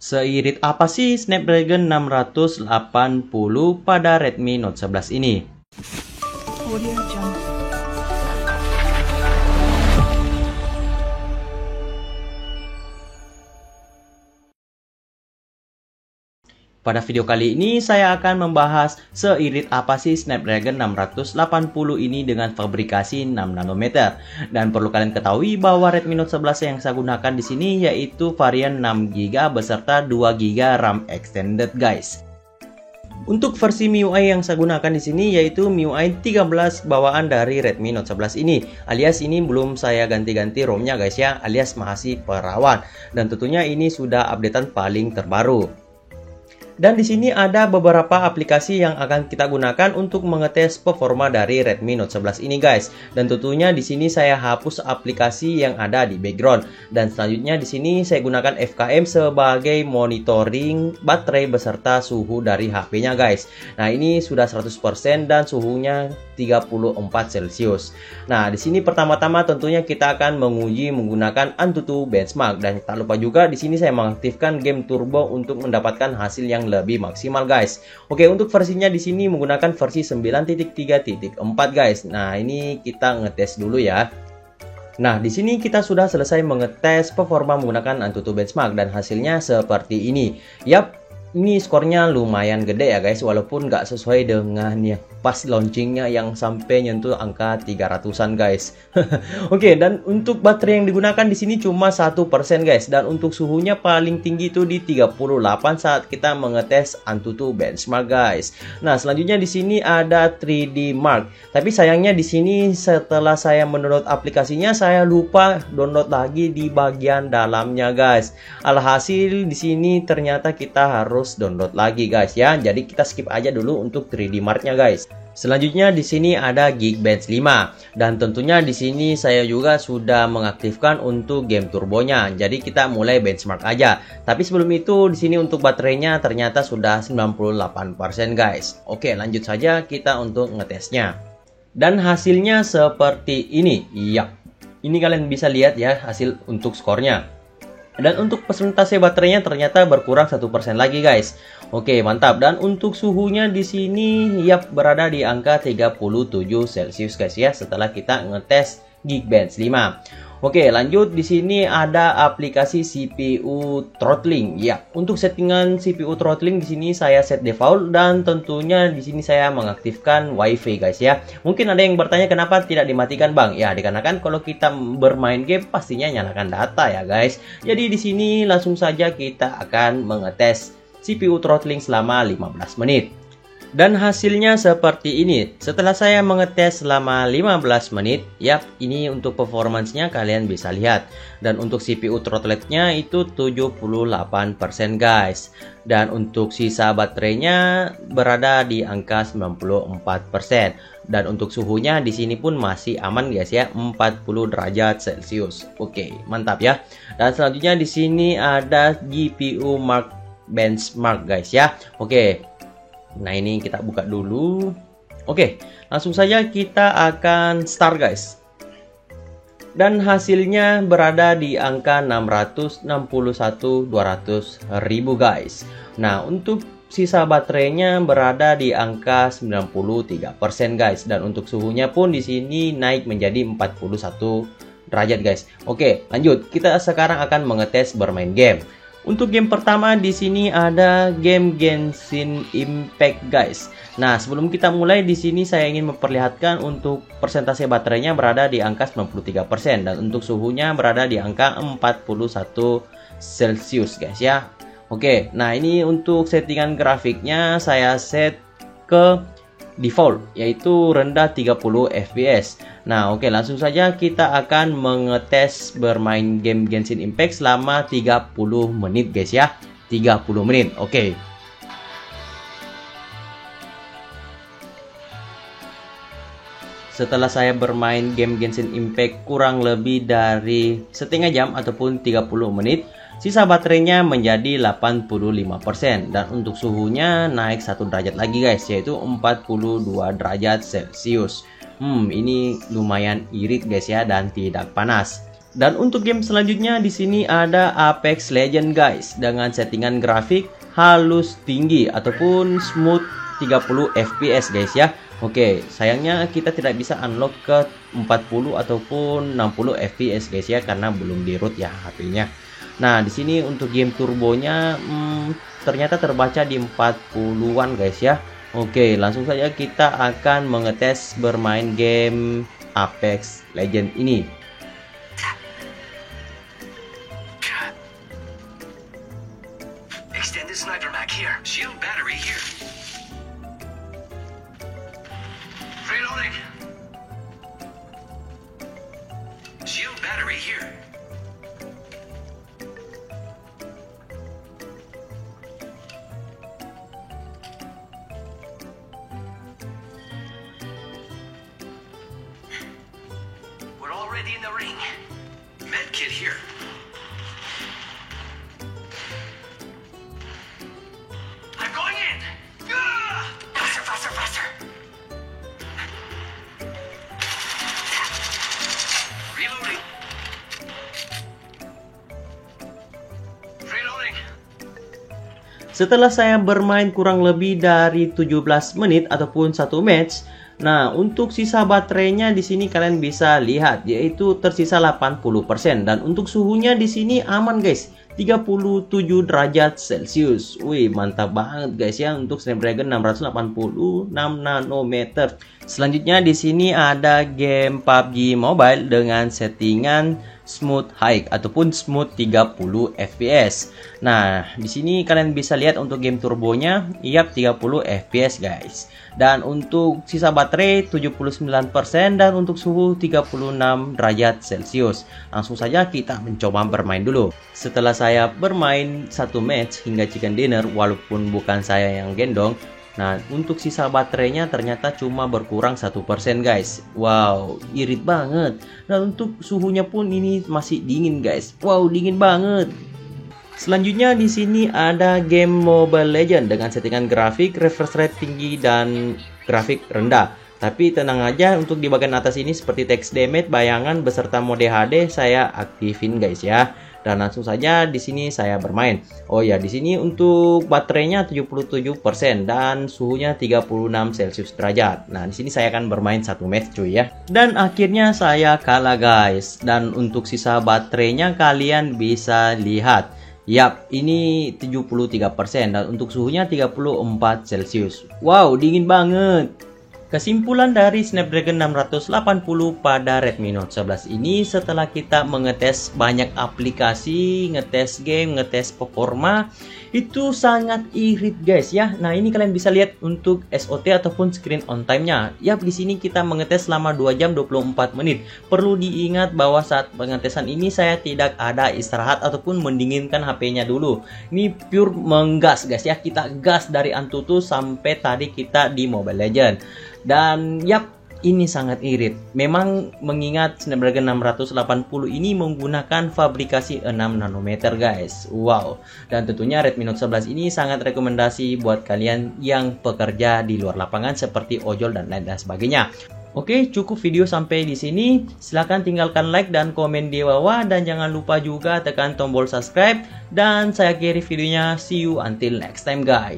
Seirit apa sih Snapdragon 680 pada Redmi Note 11 ini? Audio Jungle. Pada video kali ini saya akan membahas seirit apa sih Snapdragon 680 ini dengan fabrikasi 6 nanometer. Dan perlu kalian ketahui bahwa Redmi Note 11 yang saya gunakan di sini yaitu varian 6GB beserta 2GB RAM extended, guys. Untuk versi MIUI yang saya gunakan di sini yaitu MIUI 13 bawaan dari Redmi Note 11 ini. Alias ini belum saya ganti-ganti ROM-nya guys ya, alias masih perawan. Dan tentunya ini sudah updatean paling terbaru. Dan di sini ada beberapa aplikasi yang akan kita gunakan untuk mengetes performa dari Redmi Note 11 ini, guys. Dan tentunya di sini saya hapus aplikasi yang ada di background. Dan selanjutnya di sini saya gunakan FKM sebagai monitoring baterai beserta suhu dari HP-nya, guys. Nah, ini sudah 100% dan suhunya 34 Celcius. Nah, di sini pertama-tama tentunya kita akan menguji menggunakan AnTuTu benchmark, dan tak lupa juga di sini saya mengaktifkan game turbo untuk mendapatkan hasil yang lebih maksimal, guys. Oke, untuk versinya di sini menggunakan versi 9.3.4, guys. Nah, ini kita ngetes dulu ya. Nah, di sini kita sudah selesai mengetes performa menggunakan AnTuTu benchmark dan hasilnya seperti ini. Yap, ini skornya lumayan gede ya guys, walaupun nggak sesuai dengan yang pas launchingnya yang sampai nyentuh angka 300-an guys. Oke, dan untuk baterai yang digunakan di sini cuma 1% guys, dan untuk suhunya paling tinggi itu di 38 saat kita mengetes AnTuTu benchmark guys. Nah, selanjutnya di sini ada 3D Mark, tapi sayangnya di sini setelah saya mendownload aplikasinya saya lupa download lagi di bagian dalamnya guys. Alhasil di sini ternyata kita harus download lagi guys ya. Jadi kita skip aja dulu untuk 3D Mark-nya guys. Selanjutnya di sini ada Geekbench 5, dan tentunya di sini saya juga sudah mengaktifkan untuk game turbonya. Jadi kita mulai benchmark aja. Tapi sebelum itu di sini untuk baterainya ternyata sudah 98% guys. Oke, lanjut saja kita untuk ngetesnya. Dan hasilnya seperti ini. Iya. Ini kalian bisa lihat ya hasil untuk skornya. Dan untuk persentase baterainya ternyata berkurang 1% lagi guys. Oke, mantap. Dan untuk suhunya di sini ya berada di angka 37 Celcius guys ya, setelah kita ngetes Geekbench 5. Oke, lanjut di sini ada aplikasi CPU throttling. Ya, untuk settingan CPU throttling di sini saya set default, dan tentunya di sini saya mengaktifkan WiFi guys ya. Mungkin ada yang bertanya kenapa tidak dimatikan, Bang? Ya, dikarenakan kalau kita bermain game pastinya nyalakan data ya guys. Jadi di sini langsung saja kita akan mengetes CPU throttling selama 15 menit. Dan hasilnya seperti ini. Setelah saya mengetes selama 15 menit, yap, ini untuk performance-nya kalian bisa lihat. Dan untuk CPU throttlednya itu 78% guys. Dan untuk sisa baterainya berada di angka 94%. Dan untuk suhunya di sini pun masih aman guys ya, 40 derajat Celcius. Oke, mantap ya. Dan selanjutnya di sini ada GPU Mark benchmark guys ya. Oke. Nah, ini kita buka dulu. Oke, langsung saja kita akan start guys. Dan hasilnya berada di angka 661.200.000 guys. Nah, untuk sisa baterainya berada di angka 93% guys, dan untuk suhunya pun di sini naik menjadi 41 derajat guys. Oke, lanjut. Kita sekarang akan mengetes bermain game. Untuk game pertama di sini ada game Genshin Impact guys. Nah, sebelum kita mulai di sini saya ingin memperlihatkan untuk persentase baterainya berada di angka 93%, dan untuk suhunya berada di angka 41 Celcius guys ya. Oke, nah ini untuk settingan grafiknya saya set ke default, yaitu rendah 30 fps. Nah, oke, langsung saja kita akan mengetes bermain game Genshin Impact selama 30 menit guys ya. 30 menit. Oke. Setelah saya bermain game Genshin Impact kurang lebih dari setengah jam ataupun 30 menit, sisa baterainya menjadi 85%, dan untuk suhunya naik 1 derajat lagi guys, yaitu 42 derajat Celcius. Ini lumayan irit guys ya, dan tidak panas. Dan untuk game selanjutnya di sini ada Apex Legends guys, dengan settingan grafik halus tinggi ataupun smooth 30 fps guys ya. Oke, sayangnya kita tidak bisa unlock ke 40 ataupun 60 fps guys ya, karena belum di root ya HP-nya. Nah, di sini untuk game turbonya ternyata terbaca di 40-an guys ya. Oke, langsung saja kita akan mengetes bermain game Apex Legends ini. Extended sniper mag here. Shield battery here. Reloading. Shield battery here. We're already in the ring. Med kit here. I'm going in. Faster, faster, faster. Reloading. Reloading. Setelah saya bermain kurang lebih dari 17 menit ataupun 1 match, nah untuk sisa baterainya di sini kalian bisa lihat yaitu tersisa 80% dan untuk suhunya di sini aman guys, 37 derajat Celcius. Wih, mantap banget guys ya untuk Snapdragon 686 nanometer. Selanjutnya di sini ada game PUBG Mobile dengan settingan smooth high ataupun smooth 30 fps. Nah, di sini kalian bisa lihat untuk game turbonya, yap 30 fps guys. Dan untuk sisa baterai 79% dan untuk suhu 36 derajat Celcius. Langsung saja kita mencoba bermain dulu. Setelah saya bermain satu match hingga chicken dinner walaupun bukan saya yang gendong, nah untuk sisa baterainya ternyata cuma berkurang 1% guys. Wow, irit banget. Dan untuk suhunya pun ini masih dingin guys. Wow, dingin banget. Selanjutnya di sini ada game Mobile Legends dengan settingan grafik, refresh rate tinggi dan grafik rendah. Tapi tenang aja, untuk di bagian atas ini seperti text damage, bayangan beserta mode HD saya aktifin guys ya. Dan langsung saja di sini saya bermain. Oh ya, di sini untuk baterainya 77% dan suhunya 36 Celcius derajat. Nah, di sini saya akan bermain satu match cuy ya. Dan akhirnya saya kalah guys. Dan untuk sisa baterainya kalian bisa lihat. Yap, ini 73% dan untuk suhunya 34 Celcius. Wow, dingin banget. Kesimpulan dari Snapdragon 680 pada Redmi Note 11 ini, setelah kita mengetes banyak aplikasi, ngetes game, ngetes performa, itu sangat irit guys ya. Nah, ini kalian bisa lihat untuk SOT ataupun screen on time-nya. Yap, di sini kita mengetes selama 2 jam 24 menit. Perlu diingat bahwa saat pengetesan ini saya tidak ada istirahat ataupun mendinginkan HP-nya dulu. Ini pure menggas guys ya. Kita gas dari Antutu sampai tadi kita di Mobile Legends. Dan yap, ini sangat irit. Memang mengingat Snapdragon 680 ini menggunakan fabrikasi 6 nanometer guys. Wow. Dan tentunya Redmi Note 11 ini sangat rekomendasi buat kalian yang pekerja di luar lapangan seperti ojol dan lain sebagainya. Oke, cukup video sampai di sini. Silahkan tinggalkan like dan komen di bawah dan jangan lupa juga tekan tombol subscribe. Dan saya akhiri videonya. See you until next time guys.